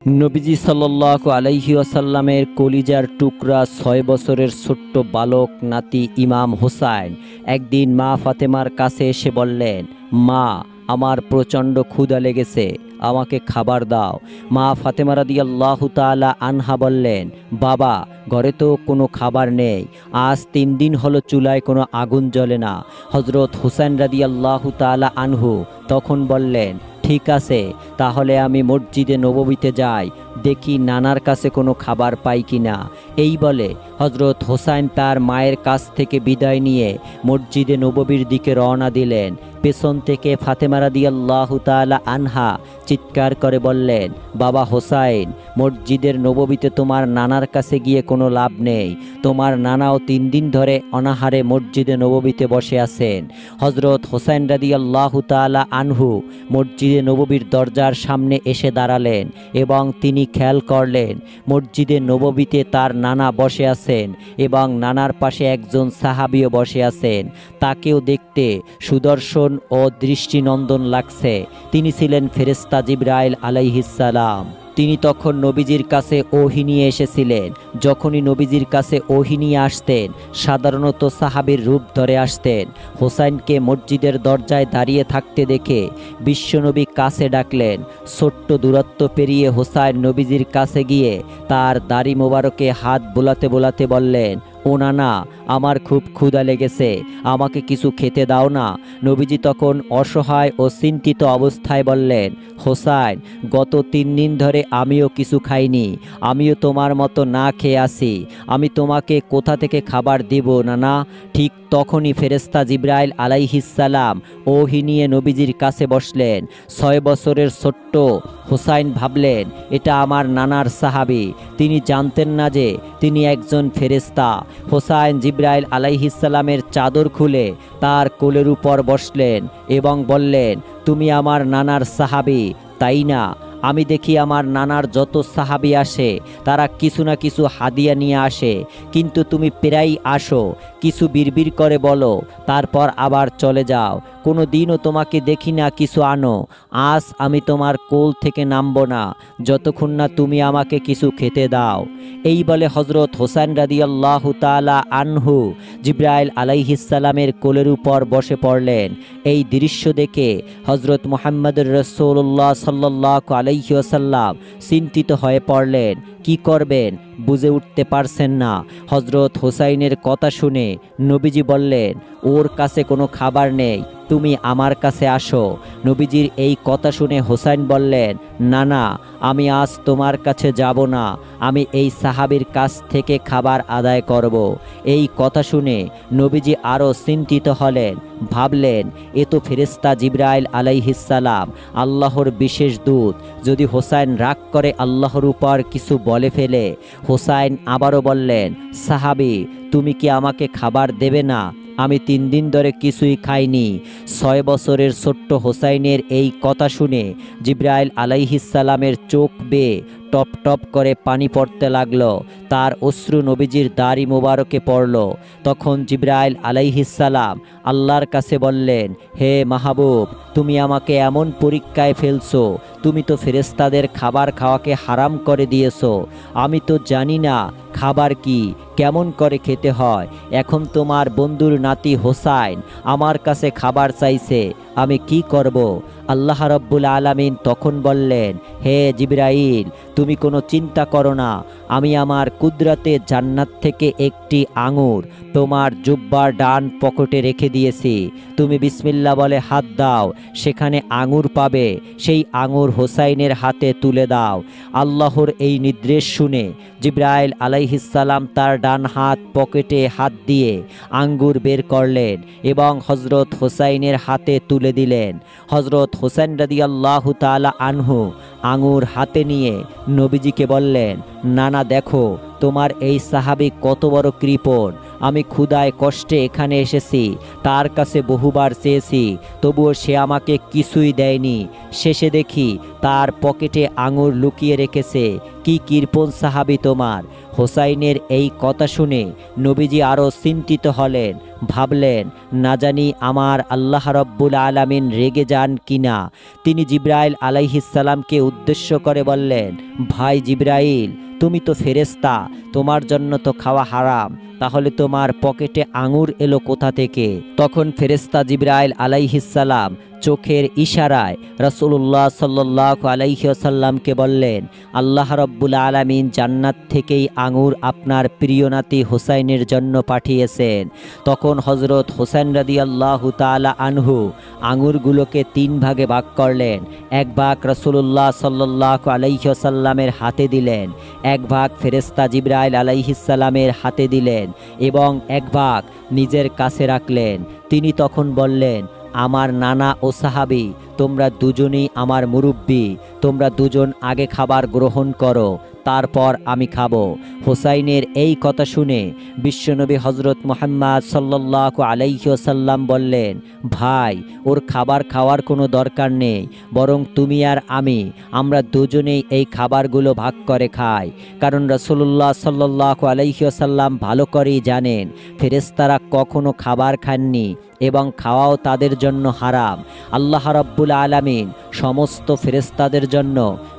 নবীজি সাল্লাল্লাহু আলাইহি ওয়াসাল্লামের কলিজার টুকরা ৬ বছরের ছোট্ট বালক নাতি ইমাম হোসাইন একদিন মা ফাতেমার কাছে এসে বললেন, মা, আমার প্রচণ্ড ক্ষুধা লেগেছে, আমাকে খাবার দাও। মা ফাতেমা রাদিয়াল্লাহু তাআলা আনহা বললেন, বাবা, ঘরে তো কোনো খাবার নেই, আজ ৩ দিন হলো চুলায় কোনো আগুন জ্বলে না। হযরত হুসাইন রাদিয়াল্লাহু তাআলা আনহু তখন বললেন, ঠিক আছে, তাহলে আমি মসজিদে নববীতে যাই, দেখি নানার কাছে কোনো খাবার পাই কিনা। এই বলে হযরত হোসাইন তার মায়ের কাছ থেকে বিদায় নিয়ে মসজিদে নববীর দিকে রওনা দিলেন। পেছন থেকে ফাতেমা রাদিয়াল্লাহু তাআলা আনহা চিৎকার করে বললেন, বাবা হোসাইন, মসজিদের নববীতে তোমার নানার কাছে গিয়ে কোনো লাভ নেই। তোমার নানাও ৩ দিন ধরে অনাহারে মসজিদে নববীতে বসে আছেন। হযরত হোসাইন রাদিয়াল্লাহু তাআলা আনহু মসজিদে নববীর দরজার সামনে এসে দাঁড়ালেন এবং তিনি খেয়াল করলেন মসজিদে নববীতে তার নানা বসে আছেন এবং নানার পাশে একজন সাহাবীও বসে আছেন। তাকেও দেখতে সুদর্শন ও দৃষ্টিনন্দন লাগছে। তিনি ছিলেন ফেরেশতা জিবরাইল আলাইহিস সালাম। তিনি তখন নবীজির কাছে ওহী নিয়ে এসেছিলেন। যখনই নবীজির কাছে ওহী নিয়ে আসতেন, সাধারণত সাহাবীর রূপ ধরে আসতেন। হোসাইনকে মসজিদের দরজায় দাঁড়িয়ে থাকতে দেখে বিশ্বনবী কাছে ডাকলেন। ছোট্ট দূরত্ব পেরিয়ে হোসাইন নবীজির কাছে গিয়ে তার দাড়ি মোবারকে হাত বোলাতে বোলাতে বললেন, ও নানা, আমার খুব ক্ষুধা লেগেছে, আমাকে কিছু খেতে দাও না। নবীজি তখন অসহায় ও চিন্তিত অবস্থায় বললেন, হোসাইন, গত ৩ দিন ধরে আমিও কিছু খাইনি, আমিও তোমার মতো না খেয়ে আছি, আমি তোমাকে কোথা থেকে খাবার দিব নানা? ঠিক তখনই ফেরেশতা জিবরাইল আলাইহিস সালাম ওহী নিয়ে নবীজির কাছে বসলেন। ৬ বছরের ছোট্ট হোসাইন ভাবলেন, এটা আমার নানার সাহাবী। তিনি জানতেন না যে তিনি একজন ফেরেশতা। হোসাইন জিবরাইল আলাইহিস সালামের চাদর খুলে তার কোলের উপর বসলেন এবং বললেন, তুমি আমার নানার সাহাবী, তাই না? আমি দেখি আমার নানার যত সাহাবী আসে তারা কিছু না কিছু হাদিয়া নিয়ে আসে, কিন্তু তুমি প্রায়ই আসো, কিছু বিড়বিড় করে বলো, তারপর আবার চলে যাও। কোনো দিনও তোমাকে দেখি না কিছু আনো। আজ আমি তোমার কোল থেকে নামব না যতক্ষণ না তুমি আমাকে কিছু খেতে দাও। এই বলে হযরত হোসাইন রাদিয়াল্লাহু তাআলা আনহু জিবরাইল আলাইহিস সালামের কোলের উপর বসে পড়লেন। এই দৃশ্য দেখে হযরত মুহাম্মদুর রাসূলুল্লাহ সাল্লাল্লাহু আলাইহি ওয়াসাল্লাম চিন্তিত হয়ে পড়লেন। কি করবেন বুঝে উঠতে পারছেন না। হযরত হোসাইনের কথা শুনে নবীজি বললেন, ওর কাছে কোনো খাবার নেই, তুমি আমার কাছে আসো। নবীজির এই কথা শুনে হোসাইন বললেন, না না, আমি আজ তোমার কাছে যাব না, আমি এই সাহাবীর কাছ থেকে খাবার আদায় করব। এই কথা শুনে নবীজি আরও চিন্তিত হলেন। ভাবলেন, এ তো ফেরেশতা জিবরাইল আলাইহিস সালাম, আল্লাহর বিশেষ দূত। যদি হোসাইন রাগ করে আল্লাহর উপর কিছু বলে ফেলে। হোসাইন আবারও বললেন, সাহাবী, তুমি কি আমাকে খাবার দেবে না? আমি ৩ দিন ধরে কিছুই খাইনি। ৬ বছরের ছোট্ট হোসাইনের এই কথা শুনে জিবরাইল আলাইহিস সালামের চোখ বেয়ে টপ টপ করে পানি পড়তে লাগলো। তার অশ্রু নবীজির দাড়ি মোবারকে পড়ল। তখন জিবরাইল আলাইহিস সালাম আল্লাহর কাছে বললেন, হে মাহবুব, তুমি আমাকে এমন পরীক্ষায় ফেলছো, তুমি তো ফেরেশতাদের খাবার খাওয়াকে হারাম করে দিয়েছো। আমি তো জানি না খাবার কি, কেমন করে খেতে হয়। এখন তোমার বন্ধুর নাতি হোসাইন আমার কাছে খাবার চাইছে, আমি কি করব? আল্লাহ রাব্বুল আলামিন তখন বললেন, হে জিবরাইল, তুমি কোনো চিন্তা করো না, আমি আমার কুদরতে জান্নাত থেকে একটি আঙুর তোমার জুব্বার ডান পকেটে রেখে দিয়েছি। তুমি বিসমিল্লাহ বলে হাত দাও, সেখানে আঙুর পাবে, সেই আঙুর হোসাইনের হাতে তুলে দাও। আল্লাহর এই নির্দেশ শুনে জিবরাইল আলাইহিস সালাম তার ডান হাত পকেটে হাত দিয়ে আঙ্গুর বের করলেন এবং হযরত হোসাইনের হাতে তুলে দিলেন। হযরত হোসাইন রাদিয়াল্লাহু তাআলা আনহু আঙুর হাতে নিয়ে নবীজিকে বললেন, নানা দেখো, তোমার এই সাহাবী কত বড় কৃপণ। আমি ক্ষুধায় কষ্টে এখানে এসেছি, তার কাছে বহুবার চেয়েছি, তবুও সে আমাকে কিছুই দেয়নি। শেষে দেখি তার পকেটে আঙুর লুকিয়ে রেখেছে। কি কৃপণ সাহাবী তোমার! হোসাইনের এই কথা শুনে নবীজি আরও চিন্তিত হলেন। ভাবলেন, না জানি আমার আল্লাহ রাব্বুল আলামিন রেগে যান কিনা। তিনি জিবরাইল আলাইহিস সালামকে উদ্দেশ্য করে বললেন, ভাই জিবরাইল, তুমি তো ফেরেশতা, তোমার জন্য তো খাওয়া হারাম, তাহলে তোমার পকেটে আঙুর এলো কোথা থেকে? তখন ফেরেশতা জিবরাইল আলাইহিসসালাম চোখের ইশারায় রাসূলুল্লাহ সাল্লাল্লাহু আলাইহি ওয়াসাল্লামকে বললেন, আল্লাহ রাব্বুল আলামিন জান্নাত থেকেই আঙুর আপনার প্রিয় নাতি হোসাইনের জন্য পাঠিয়েছেন। তখন হযরত হোসেন রাদিয়াল্লাহু তাআলা আনহু আঙুরগুলোকে 3 ভাগে ভাগ করলেন। এক ভাগ রাসূলুল্লাহ সাল্লাল্লাহু আলাইহি ওয়াসাল্লামের হাতে দিলেন, এক ভাগ ফেরেশতা জিবরাইল আলাইহিসসালামের হাতে দিলেন এবং এক ভাগ নিজের কাছে রাখলেন। তিনি তখন বললেন, আমার নানা ও সাহাবী, তোমরা দুজনেই আমার মুরব্বী, তোমরা দুজন আগে খাবার গ্রহণ করো, তারপর আমি খাবো। হোসাইনের এই কথা শুনে বিশ্বনবী হজরত মুহাম্মদ সাল্লাল্লাহু আলাইহি ওয়াসাল্লাম বললেন, ভাই, ওর খাবার খাওয়ার কোনো দরকার নেই, বরং তুমি আর আমরা দুজনেই এই খাবারগুলো ভাগ করে খাই। কারণ রাসূলুল্লাহ সাল্লাল্লাহু আলাইহি ওয়াসাল্লাম ভালো করেই জানেন ফেরেশতারা কখনো খাবার খাননি এবং খাওয়াও তাদের জন্য হারাম। আল্লাহ রাব্বুল আলামিন সমস্ত ফেরেশতাদের জন্য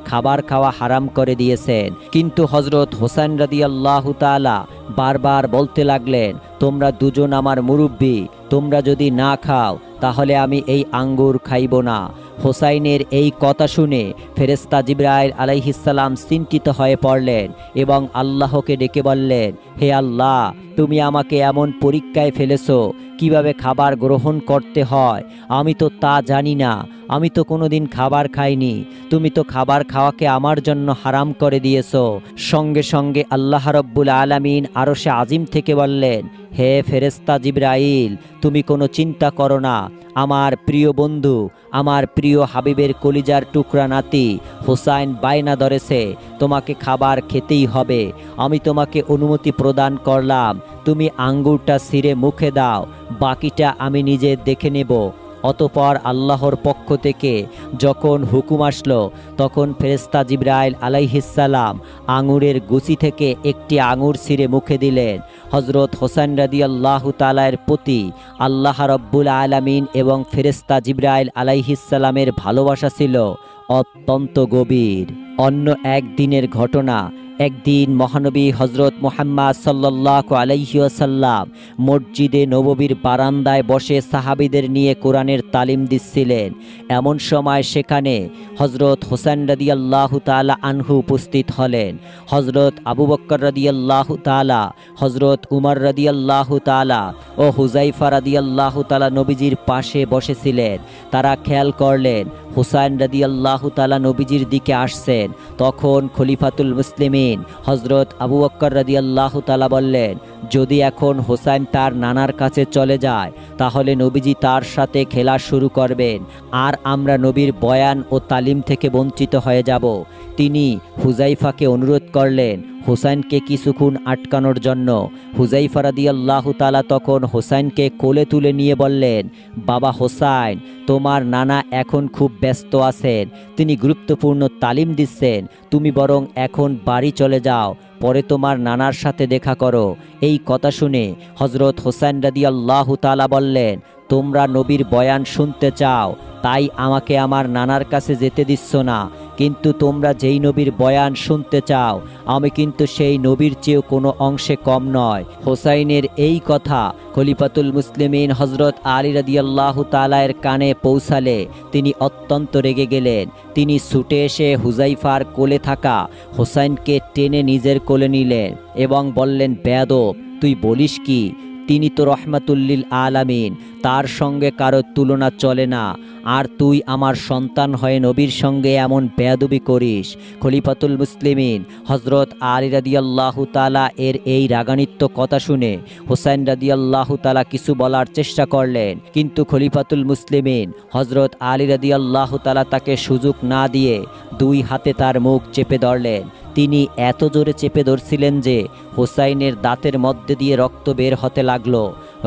খাবার খাওয়া হারাম করে দিয়েছেন। কিন্তু হযরত হোসেন রাদিয়াল্লাহু তাআলা বারবার বলতে লাগলেন, তোমরা দুজন আমার মুরব্বী, তোমরা যদি না খাও তাহলে আমি এই আঙ্গুর খাইব না। হোসাইনের এই কথা শুনে ফেরেশতা জিবরাইল আলাইহিসসালাম চিন্তিত হয়ে পড়লেন এবং আল্লাহকে ডেকে বললেন, হে আল্লাহ, তুমি আমাকে এমন পরীক্ষায় ফেলেছো, কিভাবে খাবার গ্রহণ করতে হয় আমি তো তা জানি না, আমি তো কোনোদিন খাবার খাইনি, তুমি তো খাবার খাওয়াকে আমার জন্য হারাম করে দিয়েছো। সঙ্গে সঙ্গে আল্লাহ রাব্বুল আলামিন আরশে আজিম থেকে বললেন, হে ফেরেশতা জিবরাইল, তুমি কোনো চিন্তা করো না, আমার প্রিয় বন্ধু, আমার প্রিয় হাবিবের কলিজার টুকরা নাতি হোসাইন বায়না ধরেছে, তোমাকে খাবার খেতেই হবে। আমি তোমাকে অনুমতি প্রদান করলাম, তুমি আঙ্গুরটা ছিঁড়ে মুখে দাও, বাকিটা আমি নিজে দেখে নেব। অতঃপর আল্লাহর পক্ষ থেকে যখন হুকুম আসলো, তখন ফেরেশতা জিবরাইল আলাইহিসসালাম আঙুরের গুছি থেকে একটি আঙুর ছিঁড়ে মুখে দিলেন। হযরত হোসেন রাদিয়াল্লাহু তাআলার প্রতি আল্লাহ রাব্বুল আলামিন এবং ফেরেশতা জিবরাইল আলাইহিসসালামের ভালোবাসা ছিল অত্যন্ত গভীর। অন্য একদিনের ঘটনা। একদিন মহানবী হজরত মুহাম্মদ সাল্লাল্লাহু আলাইহি ওয়াসাল্লাম মসজিদে নববীর বারান্দায় বসে সাহাবীদের নিয়ে কোরআনের তালিম দিচ্ছিলেন। এমন সময় সেখানে হজরত হোসেন রাদিয়াল্লাহু তাআলা আনহু উপস্থিত হলেন। হজরত আবু বকর রাদিয়াল্লাহু তাআলা, হজরত উমর রাদিয়াল্লাহু তাআলা ও হুযাইফা রাদিয়াল্লাহু তাআলা নবীজির পাশে বসেছিলেন। তারা খেয়াল করলেন হুসাইন রাদিয়াল্লাহু তাআলা নবীজির দিকে আসছেন। তখন খলিফাতুল মুসলিমিন হজরত আবু বকর রাদিয়াল্লাহু তাআলা বললেন, যদি এখন হোসাইন তার নানার কাছে চলে যায় তাহলে নবীজি তার সাথে খেলা শুরু করবেন আর আমরা নবীর বয়ান ও তালিম থেকে বঞ্চিত হয়ে যাব। তিনি হুযাইফাকে অনুরোধ করলেন হোসাইনকে কিছুক্ষণ আটকানোর জন্য। হুযাইফা রাদিয়াল্লাহু তাআলা তখন হোসাইনকে কোলে তুলে নিয়ে বললেন, বাবা হোসাইন, তোমার নানা এখন খুব ব্যস্ত আছেন, তিনি গুরুত্বপূর্ণ তালিম দিচ্ছেন, তুমি বরং এখন বাড়ি চলে যাও, পরে তোমার নানার সাথে দেখা করো। এই কথা শুনে হজরত হোসেন রাদিয়াল্লাহু তাআলা বললেন, তোমরা নবীর বয়ান শুনতে চাও, তাই আমাকে আমার নানার কাছে যেতে দিচ্ছ না, কিন্তু তোমরা যেই নবীর বয়ান শুনতে চাও আমি কিন্তু সেই নবীর চেয়েও কোনো অংশে কম নয়। হোসাইনের এই কথা খলিফাতুল মুসলিমিন হজরত আলী রাদিয়াল্লাহু তাআলা এর কানে পৌঁছালে তিনি অত্যন্ত রেগে গেলেন। তিনি ছুটে এসে হুযাইফার কোলে থাকা হোসাইনকে টেনে নিজের কোলে নিলেন এবং বললেন, বেয়াদব, তুই বলিস কি? তিনি তো রহমাতুল্লিল আলামিন, তার সঙ্গে কারো তুলনা চলে না, আর তুই আমার সন্তান হয়ে নবীর সঙ্গে এমন বেয়াদবি করিস। খলিফাতুল মুসলিমিন হজরত আলী রাদিয়াল্লাহু তাআলা এর এই রাগান্বিত কথা শুনে হোসেন রাদিয়াল্লাহু তাআলা কিছু বলার চেষ্টা করলেন, কিন্তু খলিফাতুল মুসলিমিন হজরত আলী রাদিয়াল্লাহু তাআলা তাকে সুযোগ না দিয়ে দুই হাতে তার মুখ চেপে ধরলেন। তিনি এত জোরে চেপে ধরছিলেন যে হোসাইনের দাঁতের মধ্যে দিয়ে রক্ত বের হতে লাগলো।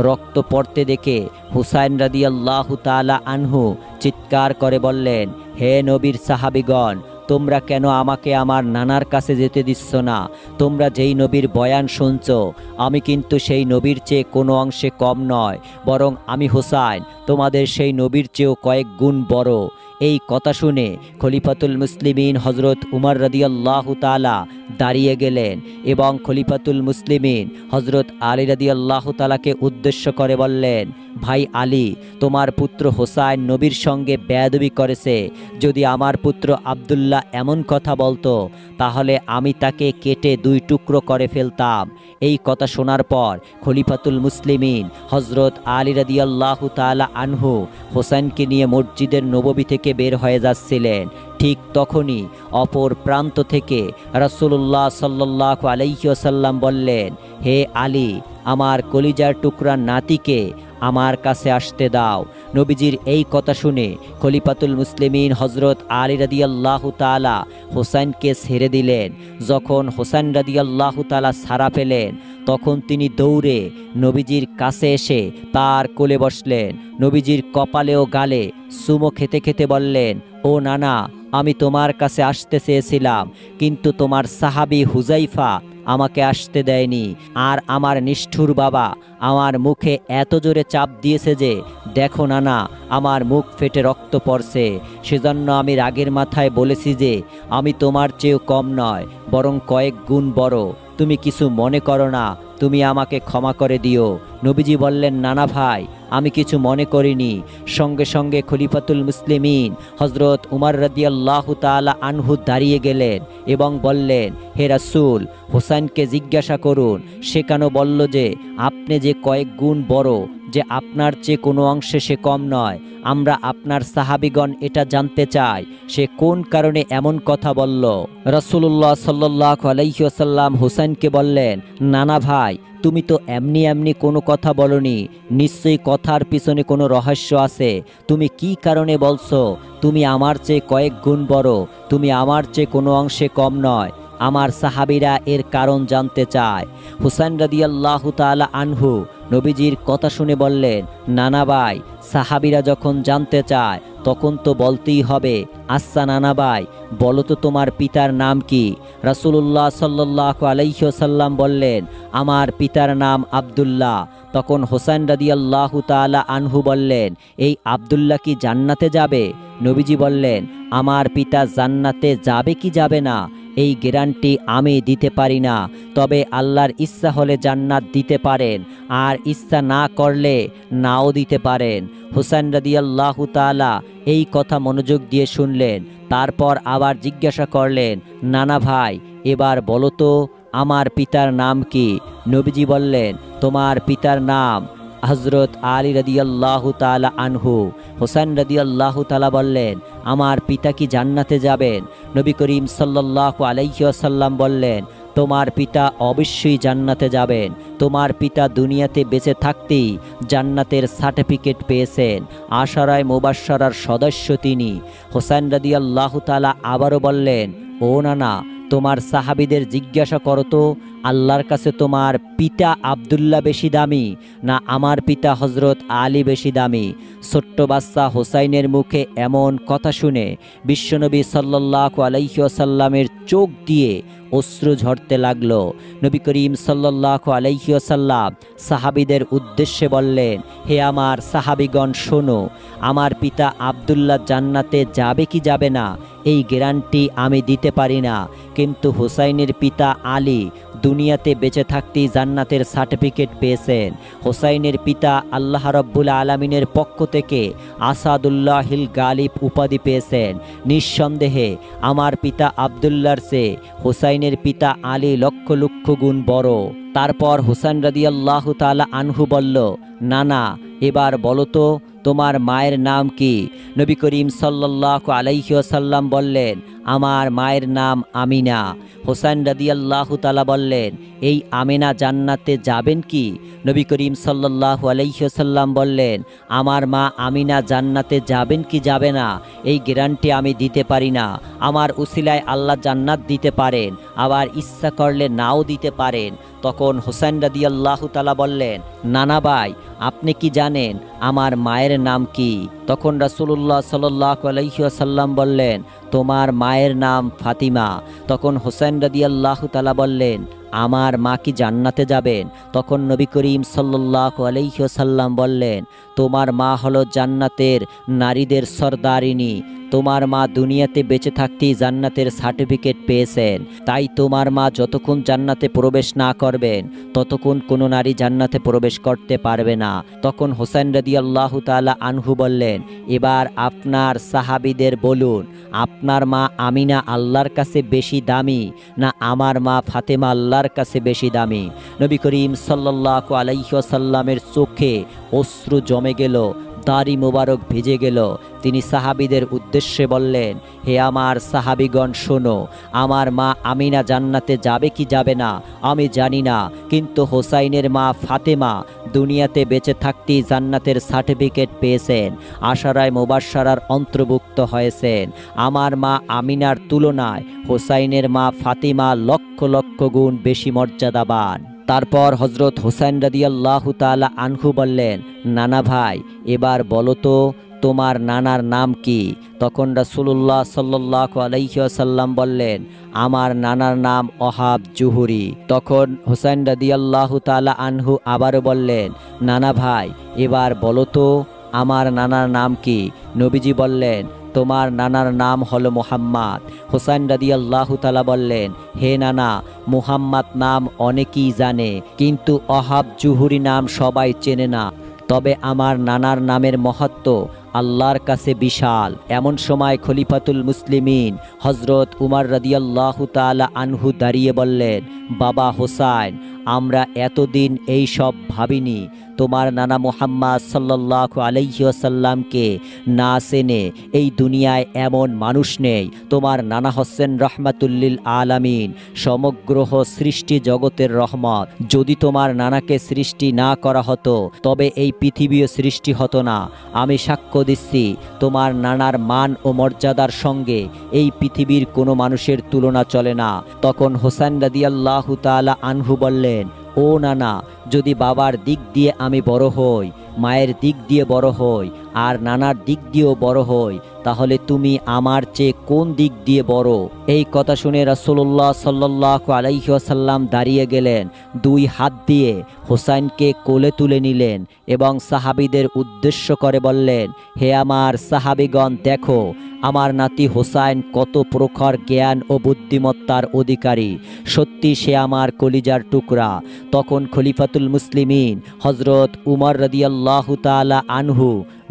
রক্ত পড়তে দেখে হুসাইন রাদিয়াল্লাহু তাআলা আনহু চিৎকার করে বললেন, হে নবীর সাহাবীগণ, তোমরা কেন আমাকে আমার নানার কাছে যেতে দিচ্ছ না? তোমরা যেই নবীর বয়ান শুনছো আমি কিন্তু সেই নবীর চেয়ে কোনো অংশে কম নয়, বরং আমি হোসাইন তোমাদের সেই নবীর চেয়েও কয়েক গুণ বড়। এই কথা শুনে খলিফাতুল মুসলিমিন হজরত উমর রাদিয়াল্লাহু তাআলা দাঁড়িয়ে গেলেন এবং খলিফাতুল মুসলিমিন হজরত আলী রাদিয়াল্লাহু তাআলাকে উদ্দেশ্য করে বললেন, ভাই আলী, তোমার পুত্র হোসাইন নবীর সঙ্গে বেয়াদবি করেছে। যদি আমার পুত্র আব্দুল্লাহ এমন কথা বলতো তাহলে আমি তাকে কেটে 2 টুকরো করে ফেলতাম। এই কথা শোনার পর খলিফাতুল মুসলিমিন হজরত আলী রাদিয়াল্লাহু তাআলা আনহু হোসেনকে নিয়ে মসজিদের নববী থেকে বের হয়ে যাচ্ছিলেন। ঠিক তখনই অপর প্রান্ত থেকে রাসূলুল্লাহ সাল্লাল্লাহু আলাইহি ওয়াসাল্লাম বললেন, হে আলী, আমার কলিজার টুকরা নাতিকে আমার কাছে আসতে দাও। নবীজির এই কথা শুনে খলিফাতুল মুসলিমিন হজরত আলী রাদিয়াল্লাহু তাআলা হোসেনকে ছেড়ে দিলেন। যখন হোসেন রাদিয়াল্লাহু তাআলা ছাড়া পেলেন তখন তিনি দৌড়ে নবীজির কাছে এসে তার কোলে বসলেন। নবীজির কপালে ও গালে চুমো খেতে খেতে বললেন, ও নানা, আমি তোমার কাছে আসতে চেয়েছিলাম, কিন্তু তোমার সাহাবী হুজাইফা আমাকে আসতে দেয়নি। আর আমার নিষ্ঠুর বাবা আমার মুখে এত জোরে চাপ দিয়েছে যে দেখো নানা, আমার মুখ ফেটে রক্ত পড়ছে। সেজন্য আমি রাগের মাথায় বলেছি যে আমি তোমার চেয়েও কম নয়, বরং কয়েক গুণ বড়। তুমি কিছু মনে করো না, তুমি আমাকে ক্ষমা করে দিও। নবীজি বললেন, নানা ভাই, আমি কিছু মনে করিনি। সঙ্গে সঙ্গে খলিফাতুল মুসলিমিন হজরত উমর রাদিয়াল্লাহু তাআলা আনহু দাঁড়িয়ে গেলেন এবং বললেন, হে রাসূল, হোসেনকে জিজ্ঞাসা করুন। সে কেন বলল যে আপনি যে কয়েক গুণ বড়, যে আপনার চেয়ে কোনো অংশে সে কম নয়? আমরা আপনার সাহাবীগণ এটা জানতে চাই, সে কোন কারণে এমন কথা বলল। রাসূলুল্লাহ সাল্লাল্লাহু আলাইহি ওয়াসাল্লাম হোসেনকে বললেন, নানা ভাই, তুমি তো এমনি এমনি কোনো কথা বলনি, নিশ্চয়ই কথার পিছনে কোনো রহস্য আছে। তুমি কি কারণে বলছো তুমি আমার চেয়ে কয়েক গুণ বড়, তুমি আমার চেয়ে কোনো অংশে কম নয়? আমার সাহাবীরা এর কারণ জানতে চায়। হুসাইন রাদিয়াল্লাহু তাআলা আনহু নবীজির কথা শুনে বললেন, নানা ভাই, সাহাবীরা যখন জানতে চায় তখন তো বলতেই হবে। আচ্ছা নানা ভাই, বলো তো তোমার পিতার নাম কি? রাসূলুল্লাহ সাল্লাল্লাহু আলাইহি ওয়াসাল্লাম বললেন, আমার পিতার নাম আব্দুল্লাহ। তখন হোসেন রাদিয়াল্লাহু তাআলা আনহু বললেন, এই আব্দুল্লাহ কি জান্নাতে যাবে? নবীজি বললেন, আমার পিতা জান্নাতে যাবে কি যাবে না এই গ্যারান্টি আমি দিতে পারি না, তবে আল্লাহর ইচ্ছা হলে জান্নাত দিতে পারেন, আর ইচ্ছা না করলে নাও দিতে পারেন। হুসাইন রাদিয়াল্লাহু তাআলা এই কথা মনোযোগ দিয়ে শুনলেন। তারপর আবার জিজ্ঞাসা করলেন, নানা ভাই, এবার বলো তো আমার পিতার নাম কি? নবীজি বললেন, তোমার পিতার নাম হজরত আলী রাদিয়াল্লাহু তাআলা আনহু। হোসেন রাদিয়াল্লাহু তাআলা বললেন, আমার পিতা কি জান্নাতে যাবেন? নবী করিম সাল্লাল্লাহু আলাইহি ওয়াসাল্লাম বললেন, তোমার পিতা অবশ্যই জান্নাতে যাবেন। তোমার পিতা দুনিয়াতে বেঁচে থাকতেই জান্নাতের সার্টিফিকেট পেয়েছেন, আশারায়ে মুবাশশারার সদস্য তিনি। হোসেন রাদিয়াল্লাহু তাআলা আবারও বললেন, ও নানা, তোমার সাহাবীদের জিজ্ঞাসা করো তো, আল্লাহর কাছে তোমার পিতা আব্দুল্লাহ বেশি দামি না আমার পিতা হজরত আলী বেশি দামি? ছোট্ট বাচ্চা হোসাইনের মুখে এমন কথা শুনে বিশ্বনবী সাল্লাল্লাহু আলাইহি ওয়াসাল্লামের চোখ দিয়ে অশ্রু ঝরতে লাগলো। নবী করিম সাল্লাল্লাহু আলাইহি ওয়াসাল্লাম সাহাবীদের উদ্দেশ্যে বললেন, হে আমার সাহাবীগণ, শোনো, আমার পিতা আব্দুল্লাহ জান্নাতে যাবে কি যাবে না এই গ্যারান্টি আমি দিতে পারি না, কিন্তু হোসাইনের পিতা আলী দুনিয়াতে বেঁচে থাকতেই জান্নাতের সার্টিফিকেট পেয়েছেন। হোসাইনের পিতা আল্লাহ রাব্বুল আলামিনের পক্ষ থেকে আসাদুল্লাহিল গালিব উপাধি পেয়েছেন। নিঃসন্দেহে আমার পিতা আব্দুল্লাহর চেয়ে হোসাইনের পিতা আলী লক্ষ লক্ষ গুণ বড়। তারপর হুসাইন রাদিয়াল্লাহু তাআলা আনহু বলল, নানা, এবার বলো তো তোমার মায়ের নাম কি? নবী করিম সাল্লাল্লাহু আলাইহি ওয়াসাল্লাম বললেন, আমার মায়ের নাম আমিনা। হোসেন রাদিয়াল্লাহু তাআলা বললেন, এই আমিনা জান্নাতে যাবেন কি? নবী করিম সাল্লাল্লাহু আলাইহি ওয়াসাল্লাম বললেন, আমার মা আমিনা জান্নাতে যাবেন কি যাবে না এই গ্যারান্টি আমি দিতে পারি না। আমার উসিলায় আল্লাহ জান্নাত দিতে পারেন, আবার ইচ্ছা করলে নাও দিতে পারেন। তখন হোসেন রাদিয়াল্লাহু তাআলা বললেন, নানা ভাই, আপনি কি জানেন আমার মায়ের নাম কি? তখন রাসূলুল্লাহ সাল্লাল্লাহু আলাইহি ওয়াসাল্লাম বললেন, তোমার মায়ের নাম ফাতিমা। তখন হোসেন রাদিয়াল্লাহু তাআলা বললেন, আমার মা কি জান্নাতে যাবেন? তখন নবী করিম সাল্লাল্লাহু আলাইহি ওয়াসাল্লাম বললেন, তোমার মা হলো জান্নাতের নারীদের সরদারিনী, তোমার মা দুনিয়াতে বেঁচে থাকতেই জান্নাতের সার্টিফিকেট পেয়েছেন, তাই তোমার মা যতক্ষণ জান্নাতে প্রবেশ না করবেন ততক্ষণ কোনো নারী জান্নাতে প্রবেশ করতে পারবে না। তখন হোসেন রাদিয়াল্লাহু তাআলা আনহু বললেন, এবার আপনার সাহাবীদের বলুন, আপনার মা আমিনা আল্লাহর কাছে বেশি দামি না আমার মা ফাতেমা আল্লাহর কাছে বেশি দামি? নবী করিম সাল্লাল্লাহু আলাইহি ওয়াসাল্লামের চোখে অশ্রু জমে গেল, দাড়ি মোবারক ভিজে গেল। তিনি সাহাবীদের উদ্দেশ্যে বললেন, হে আমার সাহাবীগণ শোনো, আমার মা আমিনা জান্নাতে যাবে কি যাবে না আমি জানি না, কিন্তু হোসাইনের মা ফাতেমা দুনিয়াতে বেঁচে থাকতেই জান্নাতের সার্টিফিকেট পেয়েছেন, আশারায় মুবাশশারার অন্তর্ভুক্ত হয়েছেন। আমার মা আমিনার তুলনায় হোসাইনের মা ফাতিমা লক্ষ লক্ষ গুণ বেশি মর্যাদাবান। তারপর হজরত হোসেন রাদিয়াল্লাহু তাআলা আনহু বললেন, নানা ভাই, এবার বলো তো তোমার নানার নাম কি? তখন রাসূলুল্লাহ সাল্লাল্লাহু আলাইহি ওয়াসাল্লাম বললেন, আমার নানার নাম ওহাব জুহুরি। তখন হোসেন রাদিয়াল্লাহু তাআলা আনহু আবারও বললেন, নানা ভাই, এবার বলো তো আমার নানার নাম কি? নবীজি বললেন, তোমার নানার নাম হলো মুহাম্মদ। হোসেন রাদিয়াল্লাহু তাআলা বললেন, হে নানা, মুহাম্মদ নাম অনেকেই জানে, কিন্তু ওহাব জুহুরি নাম সবাই চেনে না। তবে আমার নানার নামের মহত্ব আল্লাহর কাছে বিশাল। এমন সময় খলিফাতুল মুসলিমিন হজরত উমর রাদিয়াল্লাহু তাআলা আনহু দাঁড়িয়ে বললেন, বাবা হোসাইন, আমরা এতদিন এই সব ভাবিনি। তোমার নানা মুহাম্মদ সাল্লাল্লাহু আলাইহি ওয়াসাল্লামকে না চেনে এই দুনিয়ায় এমন মানুষ নেই। তোমার নানা হচ্ছেন রহমাতুল্লিল আলামিন, সমগ্র সৃষ্টি জগতের রহমত। যদি তোমার নানাকে সৃষ্টি না করা হতো তবে এই পৃথিবীও সৃষ্টি হতো না। আমি সাক্ষ্য দিচ্ছি, তোমার নানার মান ও মর্যাদার সঙ্গে এই পৃথিবীর কোনো মানুষের তুলনা চলে না। তখন হোসেন রাদিয়াল্লাহু তাআলা আনহু বললেন, ও নানা, যদি বাবার দিক দিয়ে আমি বড় হই, মায়ের দিক দিয়ে বড় হই, আর নানার দিক দিয়েও বড় হই, তাহলে তুমি আমার চেয়ে কোন দিক দিয়ে বড়? এই কথা শুনে রাসূলুল্লাহ সাল্লাল্লাহু আলাইহি ওয়াসাল্লাম দাঁড়িয়ে গেলেন, দুই হাত দিয়ে হোসাইনকে কোলে তুলে নিলেন এবং সাহাবীদের উদ্দেশ্য করে বললেন, হে আমার সাহাবীগণ, দেখো আমার নাতি হোসাইন কত প্রখর জ্ঞান ও বুদ্ধিমত্তার অধিকারী, সত্যি সে আমার কলিজার টুকরা। তখন খলিফাতুল মুসলিমিন হজরত উমর রাদিয়াল্লাহু তাআলা আনহু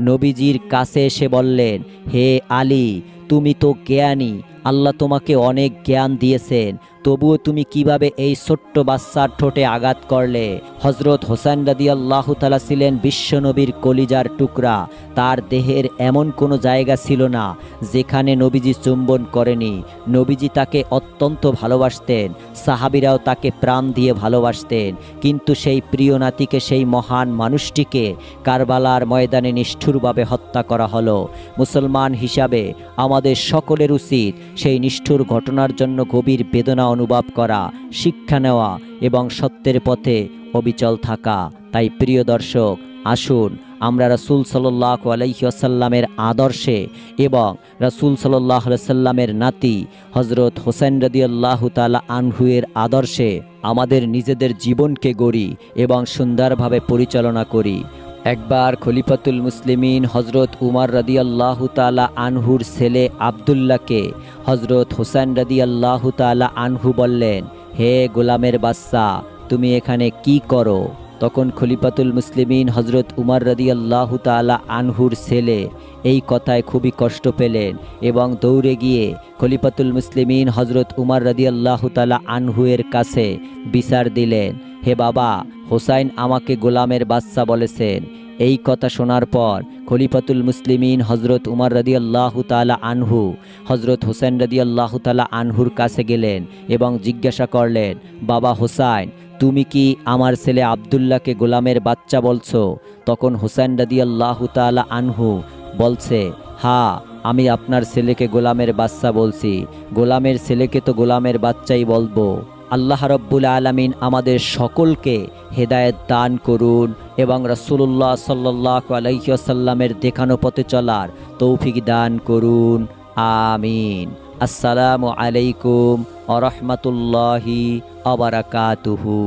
নবীজির কাছে এসে বললেন, হে আলী, তুমি তো জ্ঞানী, আল্লাহ তোমাকে অনেক জ্ঞান দিয়েছেন, তবুও তুমি কিভাবে এই ছোট্ট বাচ্চার ঠোঁটে আঘাত করলে? হজরত হোসেন রাদিয়াল্লাহু তাআলা ছিলেন বিশ্বনবীর কলিজার টুকরা। তার দেহের এমন কোনো জায়গা ছিল না যেখানে নবীজি চুম্বন করেনি। নবীজি তাকে অত্যন্ত ভালোবাসতেন, সাহাবীরাও তাকে প্রাণ দিয়ে ভালোবাসতেন। কিন্তু সেই প্রিয় নাতিকে, সেই মহান মানুষটিকে কারবালার ময়দানে নিষ্ঠুরভাবে হত্যা করা হলো। মুসলমান হিসাবে আমাদের সকলের উচিত সেই নিষ্ঠুর ঘটনার জন্য গভীর বেদনা অনুভব করা, শিক্ষা নেওয়া এবং সত্যের পথে অবিচল থাকা। তাই প্রিয় দর্শক, আসুন আমরা রাসূল সাল্লাল্লাহু আলাইহি ওয়াসাল্লামের আদর্শে এবং রাসূল সাল্লাল্লাহু আলাইহি ওয়াসাল্লামের নাতি হযরত হোসেন রাদিয়াল্লাহু তাআলা আনহুয়ের আদর্শে আমাদের নিজেদের জীবনকে গড়ি এবং সুন্দরভাবে পরিচালনা করি। একবার খলিফাতুল মুসলিমিন হজরত উমর রাদিয়াল্লাহু তাআলা আনহুর ছেলে আব্দুল্লাহকে হজরত হোসেন রাদিয়াল্লাহু তাআলা আনহু বললেন, হে গোলামের বাচ্চা, তুমি এখানে কি করো? তখন খলিফাতুল মুসলিমিন হজরত উমর রাদিয়াল্লাহু তাআলা আনহুর ছেলে এই কথায় খুবই কষ্ট পেলেন এবং দৌড়ে গিয়ে খলিফাতুল মুসলিমিন হজরত উমর রাদিয়াল্লাহু তাআলা আনহুয়ের কাছে বিচার দিলেন, হে বাবা, হোসাইন আমাকে গোলামের বাচ্চা বলেছেন। এই কথা শোনার পর খলিফাতুল মুসলিমিন হজরত উমর রাদিয়াল্লাহু তাআলা আনহু হজরত হোসেন রাদিয়াল্লাহু তাআলা আনহুর কাছে গেলেন এবং জিজ্ঞাসা করলেন, বাবা হোসাইন, তুমি কি আমার ছেলে আব্দুল্লাহকে গোলামের বাচ্চা বলছো? তখন হোসেন রাদিয়াল্লাহু তাআলা আনহু বলছে, হ্যাঁ, আমি আপনার ছেলেকে গোলামের বাচ্চা বলছি, গোলামের ছেলেকে তো গোলামের বাচ্চাই বলবো। আল্লাহ রব্বুল আলামিন আমাদের সকলকে হেদায়েত দান করুন এবং রাসূলুল্লাহ সাল্লাল্লাহু আলাইহি ওয়াসাল্লামের দেখানো পথে চলার তৌফিক দান করুন। আমিন। আসসালামু আলাইকুম ওয়া রাহমাতুল্লাহি ওয়া বারাকাতুহু।